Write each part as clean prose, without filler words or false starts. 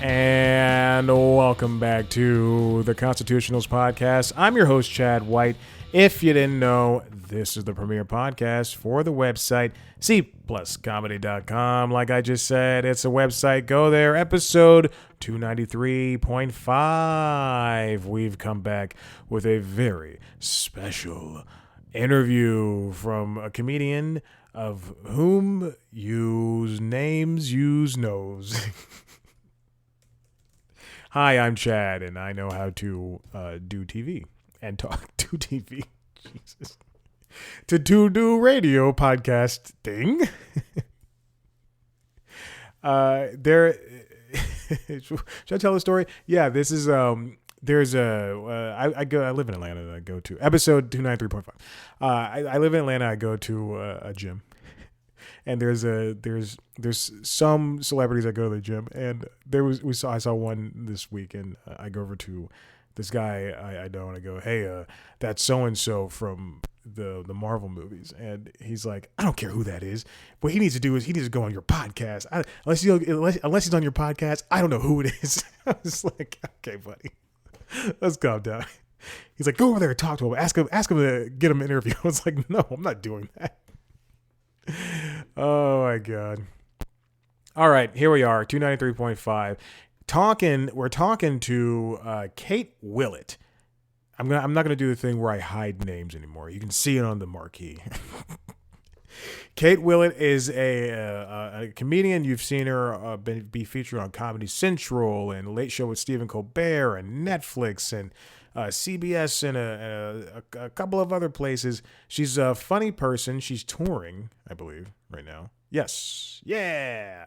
And welcome back to the Constitutionals Podcast. I'm your host, Chad White. If you didn't know, this is the premier podcast for the website, cpluscomedy.com. Like I just said, it's a website. Go there. Episode 293.5. We've come back with a very special interview from a comedian of whom use names, use knows. Hi, I'm Chad, and I know how to do TV and talk to TV. Jesus. To do radio podcast thing. Should I tell the story? Yeah, this is there's I live in Atlanta and I go to episode 293.5. I live in Atlanta, I go to a gym. And there's some celebrities that go to the gym, and I saw one this week, and I go over to this guy I know, and I go, hey, that's so and so from the Marvel movies, and he's like, I don't care who that is. What he needs to do is he needs to go on your podcast. Unless he's on your podcast, I don't know who it is. I was like, okay, buddy, let's calm down. He's like, go over there and talk to him. Ask him to get him an interview. I was like, no, I'm not doing that. Oh my God. All right, here we are, 293.5. We're talking to Kate Willett. I'm not gonna do the thing where I hide names anymore. You can see it on the marquee. Kate Willett is a comedian. You've seen her be featured on Comedy Central and Late Show with Stephen Colbert and Netflix and CBS and a couple of other places. She's a funny person. She's touring, I believe, right now. Yes. Yeah.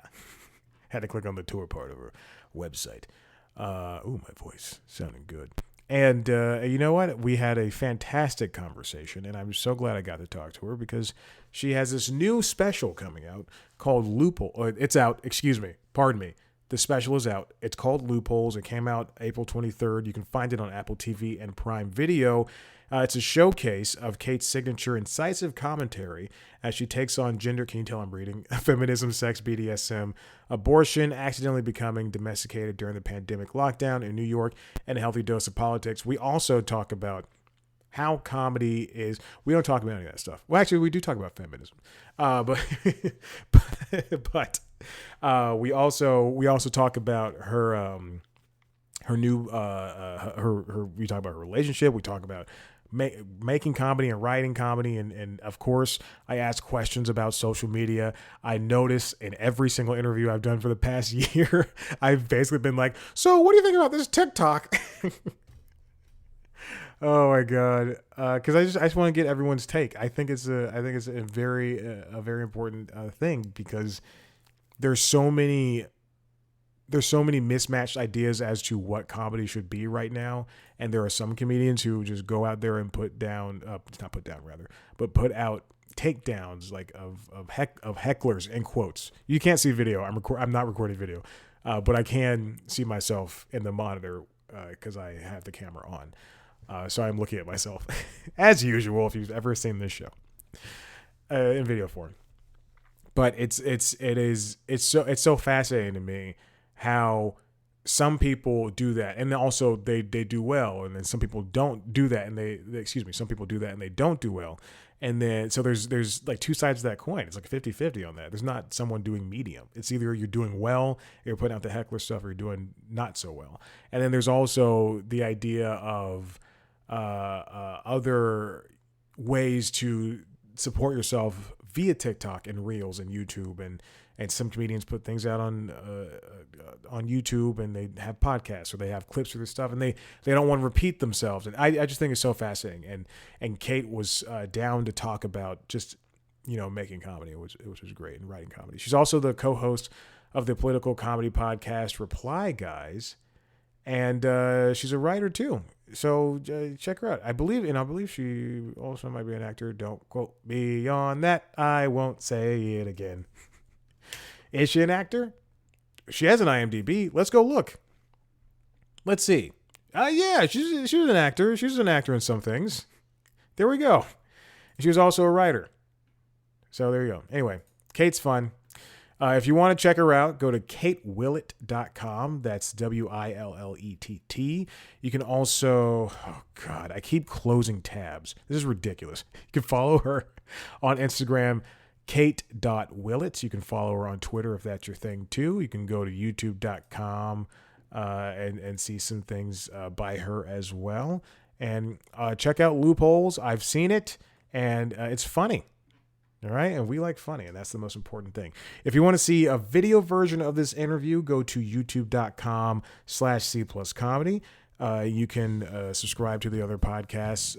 Had to click on the tour part of her website. My voice sounding good. And you know what? We had a fantastic conversation, and I'm so glad I got to talk to her because she has this new special coming out called Loophole. It's out. Excuse me. Pardon me. The special is out. It's called Loopholes. It came out April 23rd. You can find it on Apple TV and Prime Video. It's a showcase of Kate's signature incisive commentary as she takes on gender, can you tell I'm reading, feminism, sex, BDSM, abortion, accidentally becoming domesticated during the pandemic lockdown in New York, and a healthy dose of politics. We also talk about how comedy is. We don't talk about any of that stuff. Well, actually, we do talk about feminism, but we also talk about her new we talk about her relationship. We talk about making comedy and writing comedy, and of course, I ask questions about social media. I notice in every single interview I've done for the past year, I've basically been like, "So, what do you think about this TikTok?" Oh my God! Because I just want to get everyone's take. I think it's a very important thing because there's so many mismatched ideas as to what comedy should be right now, and there are some comedians who just go out there and put out takedowns like of hecklers in quotes. You can't see video. I'm not recording video, but I can see myself in the monitor because I have the camera on. So I'm looking at myself as usual. If you've ever seen this show in video form, but it's so fascinating to me how some people do that, and also they do well, and then some people don't do that, and some people do that and they don't do well, and then so there's like two sides of that coin. It's like 50-50 on that. There's not someone doing medium. It's either you're doing well, you're putting out the heckler stuff, or you're doing not so well. And then there's also the idea of other ways to support yourself via TikTok and Reels and YouTube, and some comedians put things out on YouTube, and they have podcasts or they have clips of their stuff, and they don't want to repeat themselves. And I just think it's so fascinating. And Kate was down to talk about just, making comedy, which was great, and writing comedy. She's also the co-host of the political comedy podcast Reply Guys, and she's a writer too. So check her out. I believe she also might be an actor. Don't quote me on that. I won't say it again. Is she an actor? She has an IMDb. Let's go look. Let's see. Yeah, she was an actor. She was an actor in some things. There we go. She was also a writer. So there you go. Anyway, Kate's fun. If you want to check her out, go to katewillett.com. That's Willett. You can also, oh God, I keep closing tabs. This is ridiculous. You can follow her on Instagram, kate.willett. You can follow her on Twitter if that's your thing too. You can go to youtube.com and see some things by her as well. And check out Loopholes. I've seen it, and it's funny. All right. And we like funny, and that's the most important thing. If you want to see a video version of this interview, go to youtube.com/C plus comedy. You can subscribe to the other podcasts,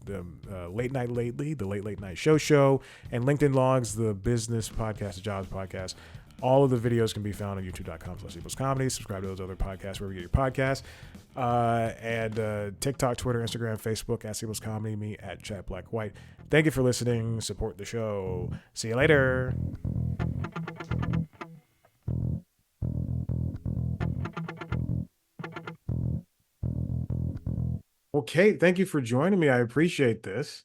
the Late Night Lately, the Late Night Show, and LinkedIn Logs, the business podcast, the jobs podcast. All of the videos can be found on youtube.com/C plus comedy. Subscribe to those other podcasts wherever you get your podcasts. And TikTok, Twitter, Instagram, Facebook, at C plus comedy, me at Chat Black White. Thank you for listening. Support the show. See you later. Okay, thank you for joining me. I appreciate this.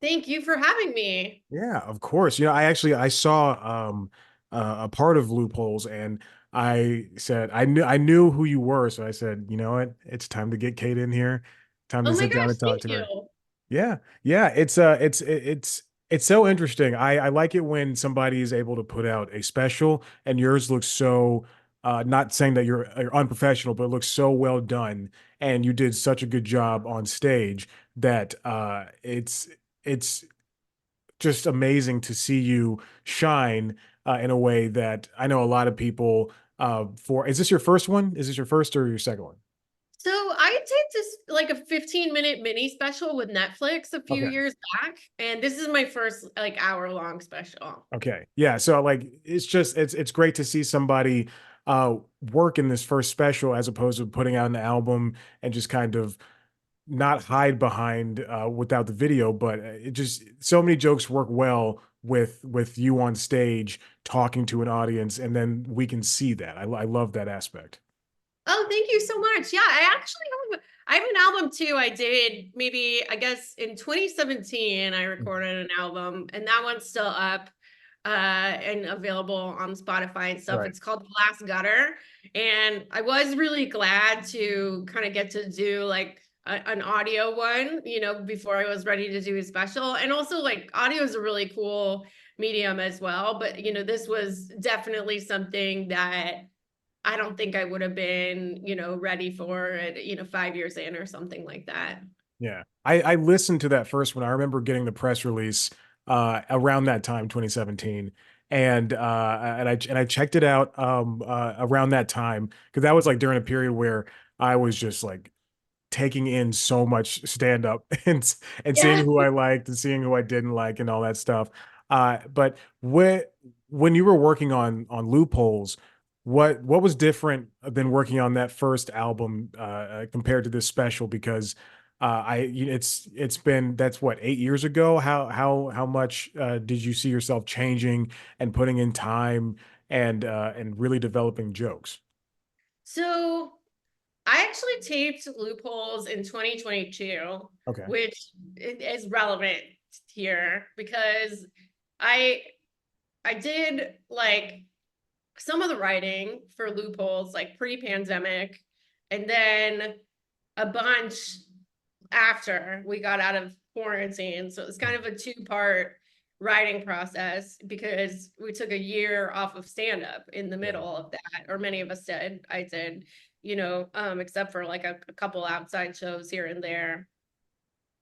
Thank you for having me. Yeah, of course. I saw a part of Loopholes, and I said I knew who you were, so I said, you know what, it's time to get Kate in here. Time to Oh my sit down gosh, and talk thank to you. her. Yeah, yeah. It's so interesting. I like it when somebody is able to put out a special, and yours looks so. Not saying that you're unprofessional, but it looks so well done, and you did such a good job on stage that it's just amazing to see you shine in a way that I know a lot of people. For is this your first one? Is this your first or your second one? So I did just like a 15-minute mini special with Netflix a few Okay. years back, and this is my first like hour-long special. Okay. Yeah. So like it's great to see somebody uh work in this first special as opposed to putting out an album and just kind of not hide behind without the video, but it just so many jokes work well with you on stage talking to an audience, and then we can see that. I love that aspect. Oh, thank you so much. Yeah, I have an album too. I did maybe I guess in 2017 I recorded an album, and that one's still up and available on Spotify and stuff. Right. It's called Glass Gutter, and I was really glad to kind of get to do like an audio one, before I was ready to do a special. And also like audio is a really cool medium as well, but this was definitely something that I don't think I would have been, ready for it, 5 years in or something like that. Yeah. I listened to that first one. I remember getting the press release around that time, 2017. And I checked it out around that time because that was like during a period where I was just like taking in so much stand up and seeing Yeah. who I liked and seeing who I didn't like and all that stuff. But when you were working on Loopholes, what was different than working on that first album compared to this special? Because it's been that's what 8 years ago. How much did you see yourself changing and putting in time and really developing jokes? So I actually taped Loopholes in 2022, Okay. which is relevant here because I I did like some of the writing for Loopholes like pre-pandemic, and then a bunch after we got out of quarantine. So it's kind of a two-part writing process because we took a year off of stand-up in the Yeah. middle of that, or many of us did. I did, except for like a couple outside shows here and there.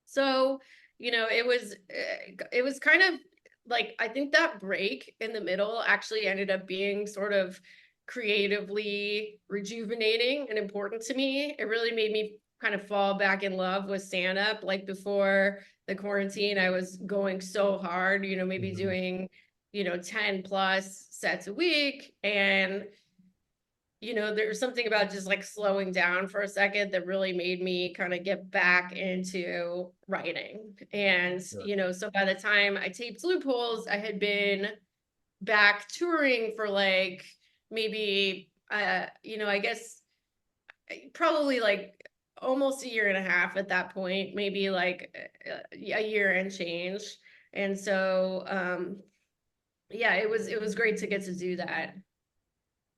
So, it was kind of like I think that break in the middle actually ended up being sort of creatively rejuvenating and important to me. It really made me kind of fall back in love with stand up. Like before the quarantine, I was going so hard, maybe Mhm. doing, 10 plus sets a week. And there's something about just like slowing down for a second that really made me kind of get back into writing. And, Sure. so by the time I taped Loopholes, I had been back touring for like maybe, I guess probably like almost a year and a half at that point, maybe like a year and change. And so, yeah, it was great to get to do that.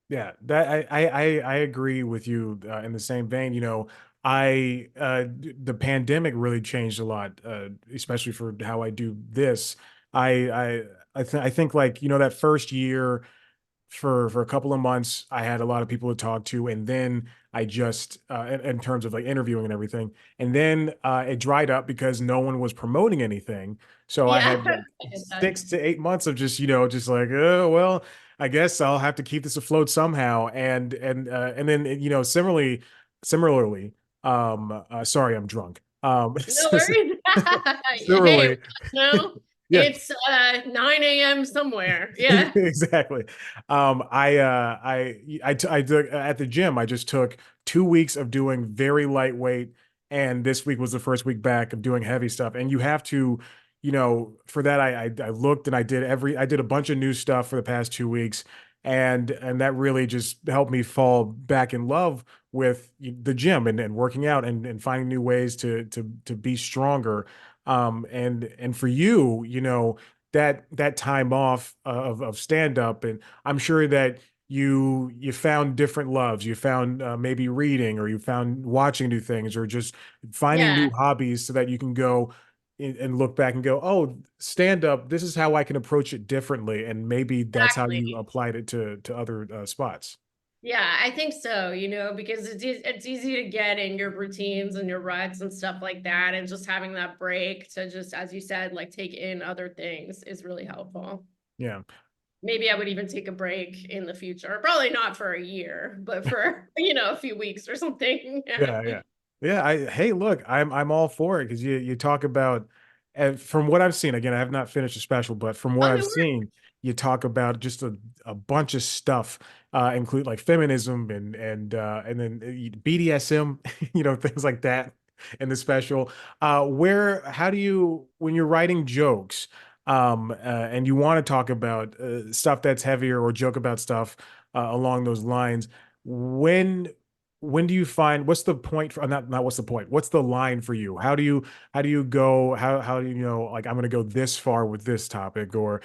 Yeah, that I agree with you in the same vein. You know, the pandemic really changed a lot, especially for how I do this. I think like, you know, that first year for a couple of months, I had a lot of people to talk to, and then I just in terms of like interviewing and everything, and then it dried up because no one was promoting anything. So I Yeah, had like I get that. 6 to 8 months of just, you know, just like, oh well, I guess I'll have to keep this afloat somehow. And then, you know, similarly, sorry, I'm drunk. No worries. Hey, Similarly, no, yeah. it's 9 a.m. somewhere. Yeah. Exactly. I took at the gym. I just took 2 weeks of doing very lightweight, and this week was the first week back of doing heavy stuff. And you have to, you know, for that I looked and I did a bunch of new stuff for the past 2 weeks, and that really just helped me fall back in love with the gym and working out and finding new ways to be stronger. And for you, you know, that time off of stand up, and I'm sure that you found different loves. You found maybe reading, or you found watching new things, or just finding Yeah, new hobbies so that you can go and look back and go, oh, stand up, this is how I can approach it differently, and maybe that's how exactly. you applied it to other spots. Yeah, I think so, because it's easy to get in your routines and your ruts and stuff like that. And just having that break to just, as you said, like take in other things is really helpful. Yeah. Maybe I would even take a break in the future. Probably not for a year, but for, a few weeks or something. Yeah. Yeah, yeah. Yeah, hey, look, I'm all for it because you talk about, and from what I've seen, again, I have not finished the special, but from what Oh, I've no worries. seen, you talk about just a bunch of stuff, include like feminism and then BDSM, you know, things like that in the special. How do you, when you're writing jokes, and you want to talk about stuff that's heavier or joke about stuff along those lines, when when do you find, what's the point for, not what's the point, what's the line for you? How do you go, how do you know, like, I'm going to go this far with this topic, or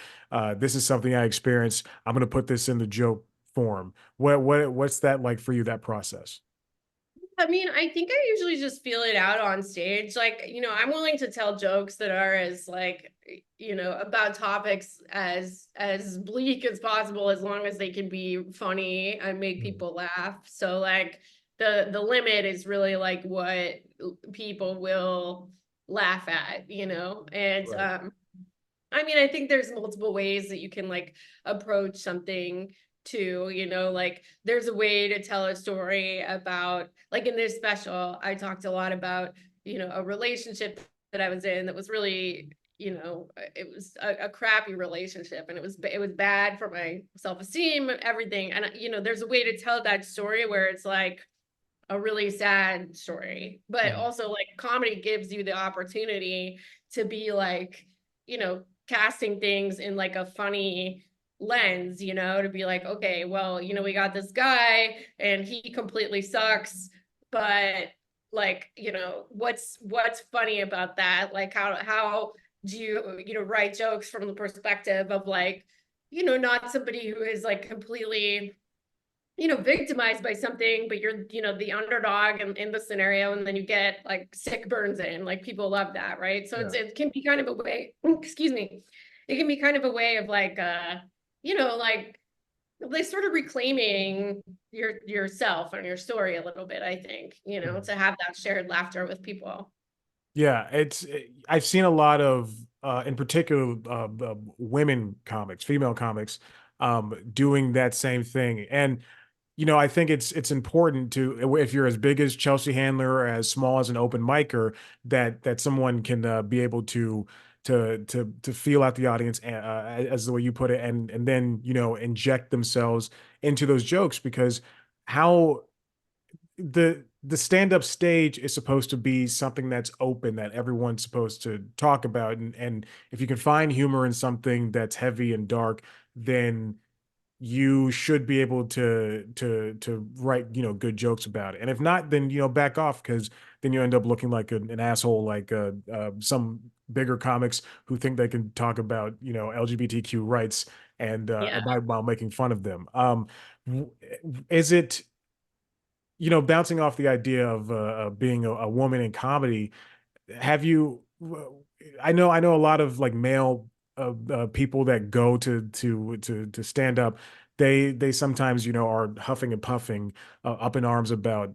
this is something I experienced, I'm going to put this in the joke form? What's that like for you, that process? I mean, I think I usually just feel it out on stage. Like, I'm willing to tell jokes that are as like, about topics as bleak as possible, as long as they can be funny and make Mm. people laugh. So like the limit is really like what people will laugh at, And Right. I mean, I think there's multiple ways that you can like approach something too, like there's a way to tell a story about, like in this special, I talked a lot about, a relationship that I was in that was really, it was a crappy relationship, and it was bad for my self-esteem and everything. And there's a way to tell that story where it's like a really sad story, but Mhm. also like comedy gives you the opportunity to be like, casting things in like a funny lens, to be like, okay, well, we got this guy and he completely sucks, but like, what's funny about that? Like how do you, write jokes from the perspective of like, not somebody who is like completely victimized by something, but you're, the underdog in the scenario, and then you get like sick burns in. Like people love that, right? So Yeah. it can be kind of a way, excuse me, it can be kind of a way of like like they sort of reclaiming yourself and your story a little bit, I think, Mhm. to have that shared laughter with people. Yeah, I've seen a lot of, in particular, women comics, female comics, doing that same thing. And you know, I think it's important to, if you're as big as Chelsea Handler or as small as an open micer, that someone can be able to feel out the audience, as the way you put it, and then, you know, inject themselves into those jokes, because how the stand-up stage is supposed to be something that's open, that everyone's supposed to talk about, and if you can find humor in something that's heavy and dark, then you should be able to write, you know, good jokes about it. And if not, then, you know, back off, because then you end up looking like an asshole, like some bigger comics who think they can talk about, you know, LGBTQ rights and Yeah. while making fun of them. Is it, you know, bouncing off the idea of being a woman in comedy, have you I know a lot of like male people that go to stand up, they sometimes, you know, are huffing and puffing, up in arms about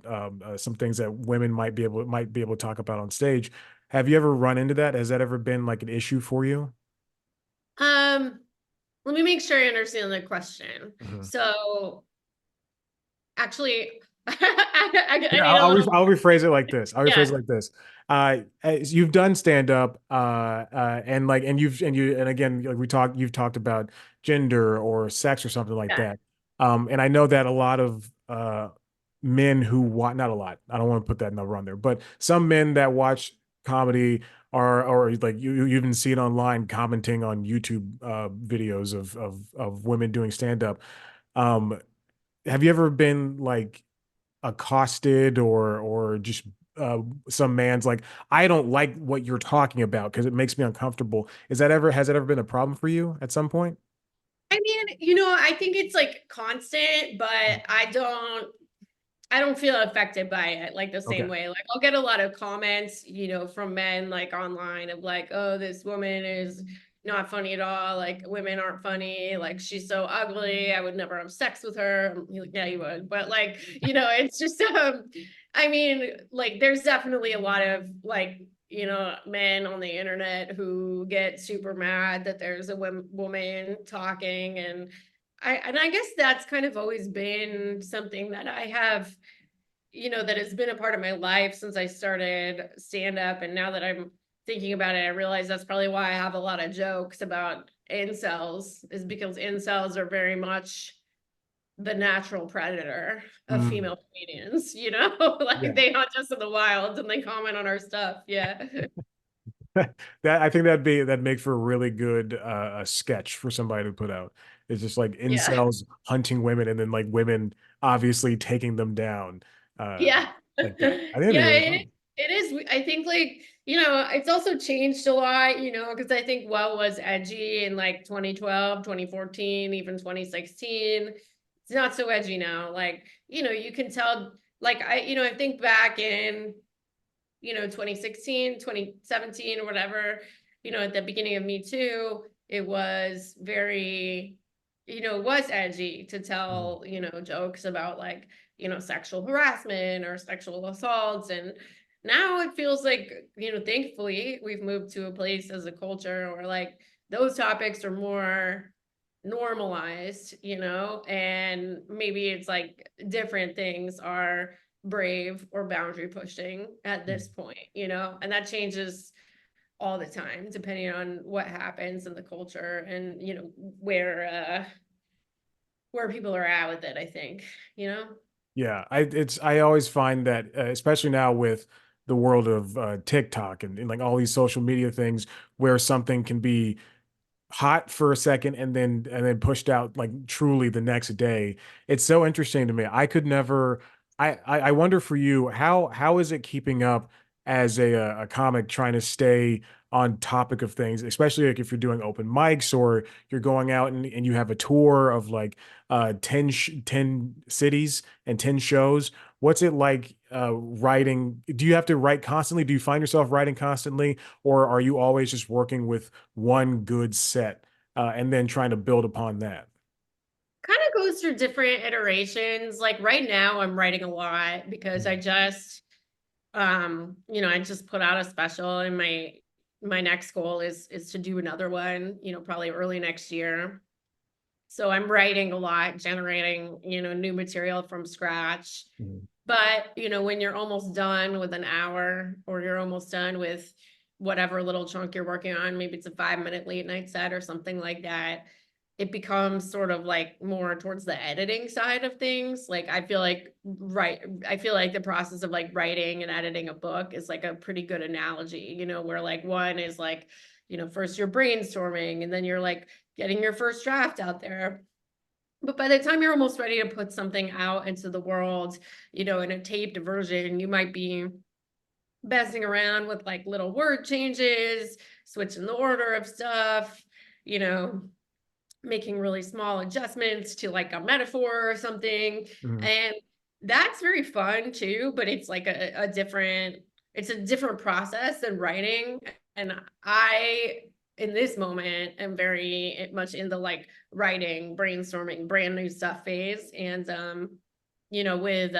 some things that women might be able to talk about on stage. Have you ever run into that? Has that ever been like an issue for you? Um, Let me make sure I understand the question. Mhm. So actually, I Here, need a little, I'll rephrase it like this. I'll rephrase yeah, it like this. As you've done stand up, and like, and again, like you've talked about gender or sex or something like yeah, that. And I know that a lot of men who watch, not a lot, I don't want to put that number on there, but some men that watch comedy are, or like you even see it online commenting on YouTube videos of women doing stand up. Um, have you ever been like accosted or just uh some man's like, I don't like what you're talking about because it makes me uncomfortable? Is that ever, has that ever been a problem for you at some point? I mean, I think it's like constant, but I don't feel affected by it like the same Okay. way. Like I'll get a lot of comments, from men like online of like, oh, this woman is not funny at all. Like women aren't funny. Like she's so ugly. I would never have sex with her. Like, yeah, you would. But like, it's just I mean, like there's definitely a lot of like, men on the internet who get super mad that there's a woman talking, and I guess that's kind of always been something that I have, that has been a part of my life since I started stand up. And now that I'm thinking about it, I realize that's probably why I have a lot of jokes about incels, is because incels are very much the natural predator of Mm, female comedians, like yeah. they hunt us in the wild and they comment on our stuff. Yeah. That, I think that'd make for a really good a sketch for somebody to put out. It's just like Yeah. incels hunting women and then like women obviously taking them down, uh Yeah. like that. I think that'd be Yeah, really funny. it is. I think like, it's also changed a lot, because I think what was edgy in like 2012, 2014, even 2016, it's not so edgy now. Like, you can tell, like I think back in 2016, 2017, or whatever, at the beginning of Me Too, it was very, it was edgy to Mhm. tell, jokes about like, sexual harassment or sexual assaults. And now it feels like, thankfully we've moved to a place as a culture where like those topics are more normalized, and maybe it's like different things are brave or boundary pushing at this point, and that changes all the time depending on what happens in the culture and where people are at with it, I think, Yeah, I always find that especially now with the world of TikTok and like all these social media things where something can be hot for a second and then pushed out like truly the next day. It's so interesting to me. I could never. I wonder for you, how is it keeping up as a comic trying to stay on topic of things, especially like if you're doing open mics or you're going out and you have a tour of like 10 cities and 10 shows. What's it like writing? Do you have to write constantly? Do you find yourself writing constantly, or are you always just working with one good set and then trying to build upon that? kind of goes through different iterations. Like right now I'm writing a lot because Mm, I just put out a special, and my next goal is to do another one, probably early next year. So I'm writing a lot, generating, new material from scratch. mm, But, when you're almost done with an hour, or you're almost done with whatever little chunk you're working on, maybe it's a 5-minute late night set or something like that, it becomes sort of like more towards the editing side of things. Like I feel like the process of like writing and editing a book is like a pretty good analogy, where like one is like, first you're brainstorming and then you're like getting your first draft out there. But by the time you're almost ready to put something out into the world, in a taped version, you might be messing around with like little word changes, switching the order of stuff, you know, making really small adjustments to like a metaphor or something. Mhm. And that's very fun too, but it's like a different, it's a different process than writing. And I, in this moment, am very much in the like writing, brainstorming, brand new stuff phase. And with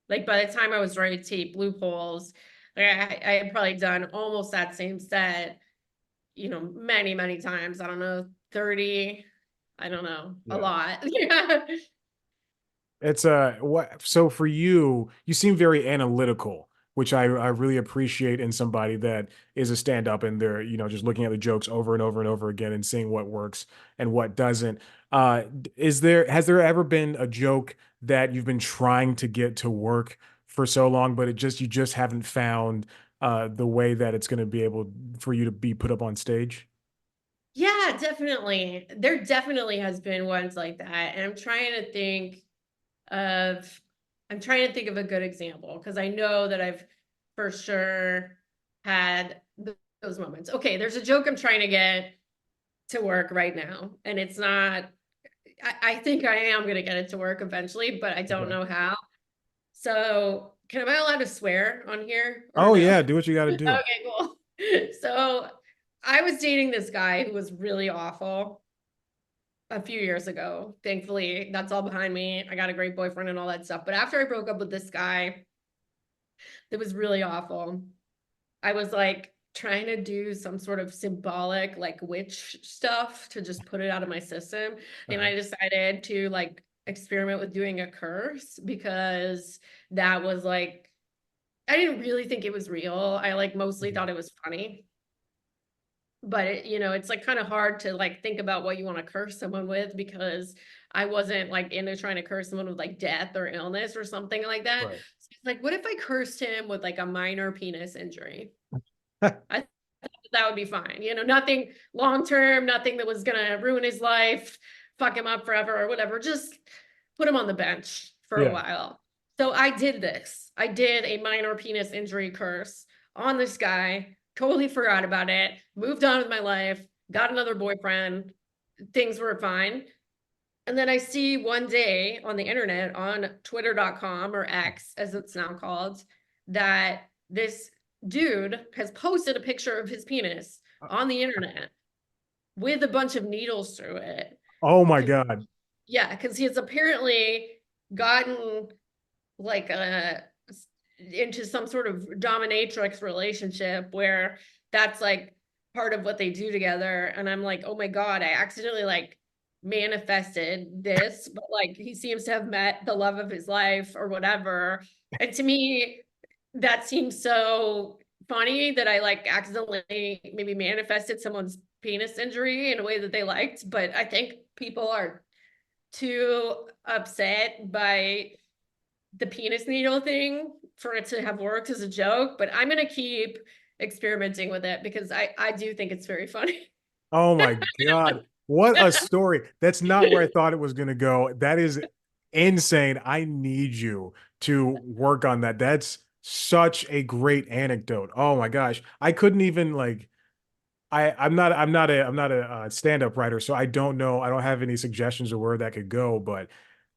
like by the time I was ready to tape Loopholes, like I had probably done almost that same set, many, many times. I don't know, 30, I don't know, a Yeah. lot. Yeah. It's what so for you, you seem very analytical, which I really appreciate in somebody that is a stand-up and they're, just looking at the jokes over and over and over again and seeing what works and what doesn't. Has there ever been a joke that you've been trying to get to work for so long, but you just haven't found the way that it's going to be able for you to be put up on stage? Yeah, definitely. There definitely has been ones like that. And of I'm trying to think of a good example because I know that I've for sure had those moments. Okay, there's a joke I'm trying to get to work right now, and it's not, I think I am gonna get it to work eventually, but I don't Okay. know how. So am I allowed to swear on here or Oh no? yeah, do what you got to do. Okay, cool. So I was dating this guy who was really awful a few years ago. Thankfully, that's all behind me. I got a great boyfriend and all that stuff. But after I broke up with this guy that was really awful, I was like trying to do some sort of symbolic like witch stuff to just put it out of my system. And Uh-huh. I decided to like experiment with doing a curse because that was like, I didn't really think it was real. I like mostly Mhm. thought it was funny. But it's like kind of hard to like think about what you want to curse someone with because I wasn't like into trying to curse someone with like death or illness or something like that. Right. So it's like, what if I cursed him with like a minor penis injury? I thought that would be fine. Nothing long term, nothing that was gonna ruin his life, fuck him up forever or whatever. Just put him on the bench for a Yeah. while. So I did this. I did a minor penis injury curse on this guy, totally forgot about it, moved on with my life, got another boyfriend, things were fine. And then I see one day on the internet on twitter.com or X, as it's now called, that this dude has posted a picture of his penis on the internet with a bunch of needles through it. Oh my 'Cause- God. Yeah, because he has apparently gotten like into some sort of dominatrix relationship where that's like part of what they do together. And I'm like, oh my God, I accidentally like manifested this, but like he seems to have met the love of his life or whatever. And to me, that seems so funny that I like accidentally maybe manifested someone's penis injury in a way that they liked. But I think people are too upset by the penis needle thing for it to have worked as a joke, but I'm gonna keep experimenting with it because I do think it's very funny. Oh my God. What a story. That's not where I thought it was gonna go. That is insane. I need you to work on that. That's such a great anecdote. Oh my gosh. I couldn't even like I'm not a stand-up writer, so I don't know. I don't have any suggestions of where that could go, but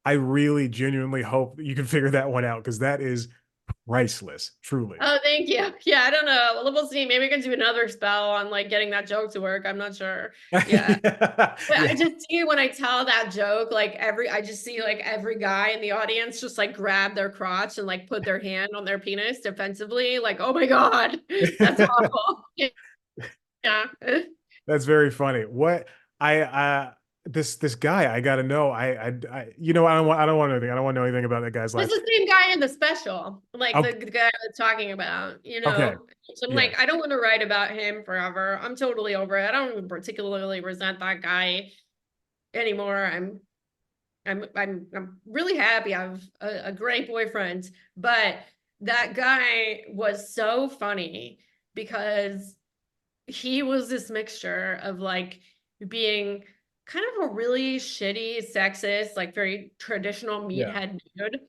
I really genuinely hope you can figure that one out because that is priceless, truly. Oh, thank you. Yeah, I don't know. Well, we'll see. Maybe we can do another spell on like getting that joke to work. I'm not sure. Yeah. Yeah. But I Yeah. just see when I tell that joke, like I just see like every guy in the audience just like grab their crotch and like put their hand on their penis defensively. Like, oh my God, that's awful. Yeah. That's very funny. What I this guy, I gotta know. I don't want anything. I don't want to know anything about that guy's It's life. the same guy in the special, like Okay. the guy I was talking about, Okay. So I'm Yeah. like, I don't want to write about him forever. I'm totally over it. I don't even particularly resent that guy anymore. I'm really happy. I have a great boyfriend, but that guy was so funny because he was this mixture of like being kind of a really shitty, sexist, like very traditional Yeah. meathead dude,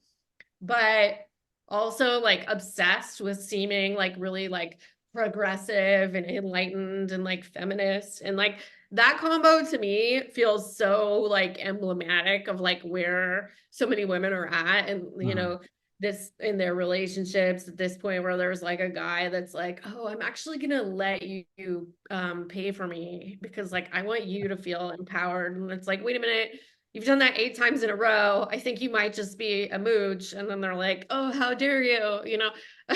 but also like obsessed with seeming like really like progressive and enlightened and like feminist, and like that combo to me feels so like emblematic of like where so many women are at, and you Mhm. know, this in their relationships at this point where there's like a guy that's like, oh, I'm actually gonna let you pay for me because like I want you to feel empowered, and it's like, wait a minute, you've done that 8 times in a row. I think you might just be a mooch. And then they're like, oh, how dare you? You know,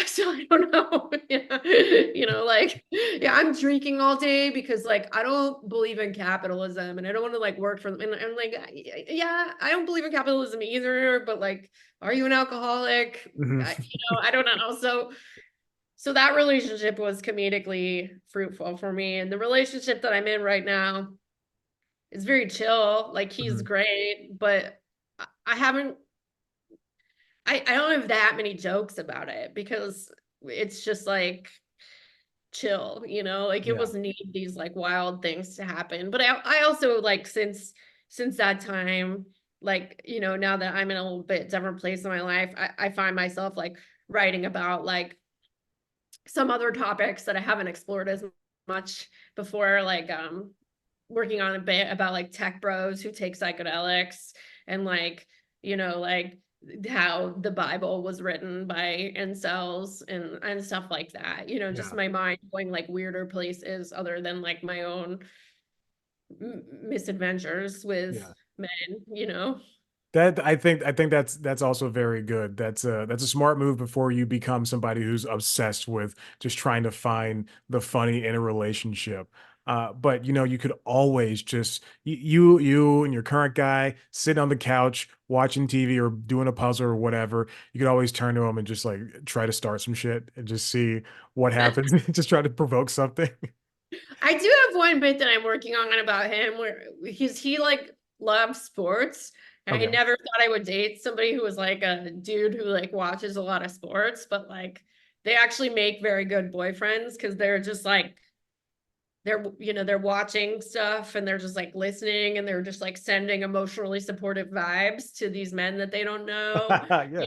so I don't know. Yeah. You know, like, yeah, I'm drinking all day because like I don't believe in capitalism and I don't want to like work for them. And I'm like, yeah, I don't believe in capitalism either, but like, are you an alcoholic? Mhm. I don't know. So that relationship was comedically fruitful for me. And the relationship that I'm in right now, it's very chill. Like he's Mhm. great, but I haven't I don't have that many jokes about it because it's just like chill, you know, like it Yeah. wasn't need these like wild things to happen. But I also like since that time, like, you know, now that I'm in a little bit different place in my life, I find myself like writing about like some other topics that I haven't explored as much before, like working on a bit about like tech bros who take psychedelics and like, you know, like how the Bible was written by incels and stuff like that. You know, just Yeah. my mind going like weirder places other than like my own misadventures with Yeah. men, you know. That I think that's also very good. That's a smart move before you become somebody who's obsessed with just trying to find the funny in a relationship. But you know, you could always just you and your current guy sitting on the couch watching TV or doing a puzzle or whatever. You could always turn to him and just like try to start some shit and just see what happens. Just try to provoke something. I do have one bit that I'm working on about him where he like loves sports. And I Okay. never thought I would date somebody who was like a dude who like watches a lot of sports, but like they actually make very good boyfriends because they're just like they're you know they're watching stuff and they're just like listening and they're just like sending emotionally supportive vibes to these men that they don't know. Yeah. You know?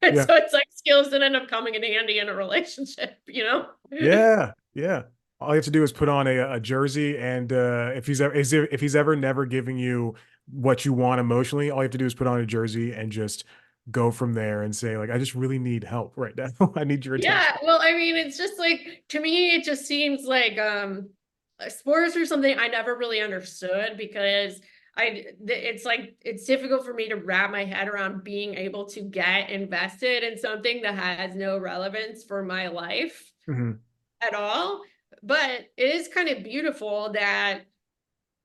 And Yeah. so it's like skills that end up coming in handy in a relationship, you know? Yeah, yeah. All you have to do is put on a jersey, and if he's ever never giving you what you want emotionally, all you have to do is put on a jersey and just go from there and say like, I just really need help right now. I need your attention. Yeah, well, I mean, it's just like to me, it just seems like sports or something I never really understood because it's like it's difficult for me to wrap my head around being able to get invested in something that has no relevance for my life Mhm. at all. But it is kind of beautiful that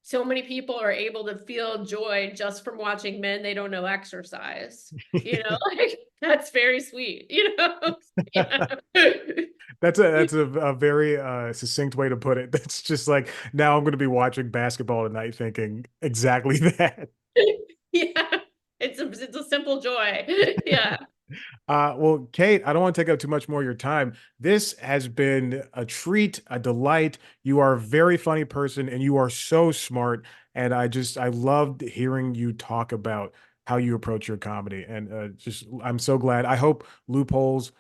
so many people are able to feel joy just from watching men they don't know exercise. You know, like that's very sweet, you know? Yeah. That's a very succinct way to put it. That's just like now I'm going to be watching basketball tonight, thinking exactly that. Yeah. It's a simple joy. Yeah. Well, Kate, I don't want to take up too much more of your time. This has been a treat, a delight. You are a very funny person and you are so smart. And I loved hearing you talk about how you approach your comedy. And I'm so glad. I hope Loopholes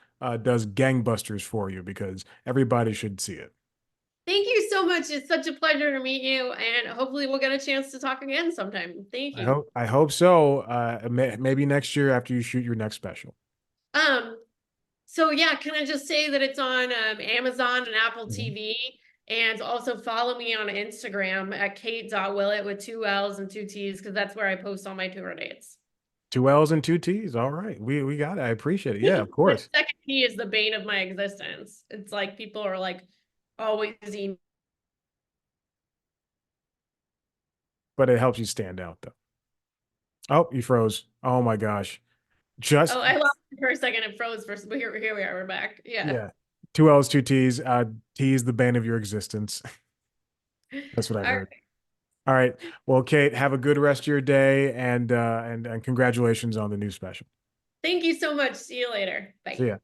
does gangbusters for you because everybody should see it. Thank you so much. It's such a pleasure to meet you, and hopefully we'll get a chance to talk again sometime. Thank you. I hope so. Maybe next year after you shoot your next special. Um, so yeah, can I just say that it's on Amazon and Apple Mhm. TV? And also follow me on Instagram at kate.willett with two L's and two T's, because that's where I post all my tour dates. Two L's and two T's. All right. We got it. I appreciate it. Yeah, of The course. second T is the bane of my existence. It's like people are like always But it helps you stand out though. Oh, you froze. Oh my gosh. Oh, Just I lost it for a second. It froze for, but here we are. We're back. Yeah. yeah. Two L's, two T's. T is the bane of your existence. That's what I All heard. right. All right. Well, Kate, have a good rest of your day and congratulations on the new special. Thank you so much. See you later. See Bye. ya.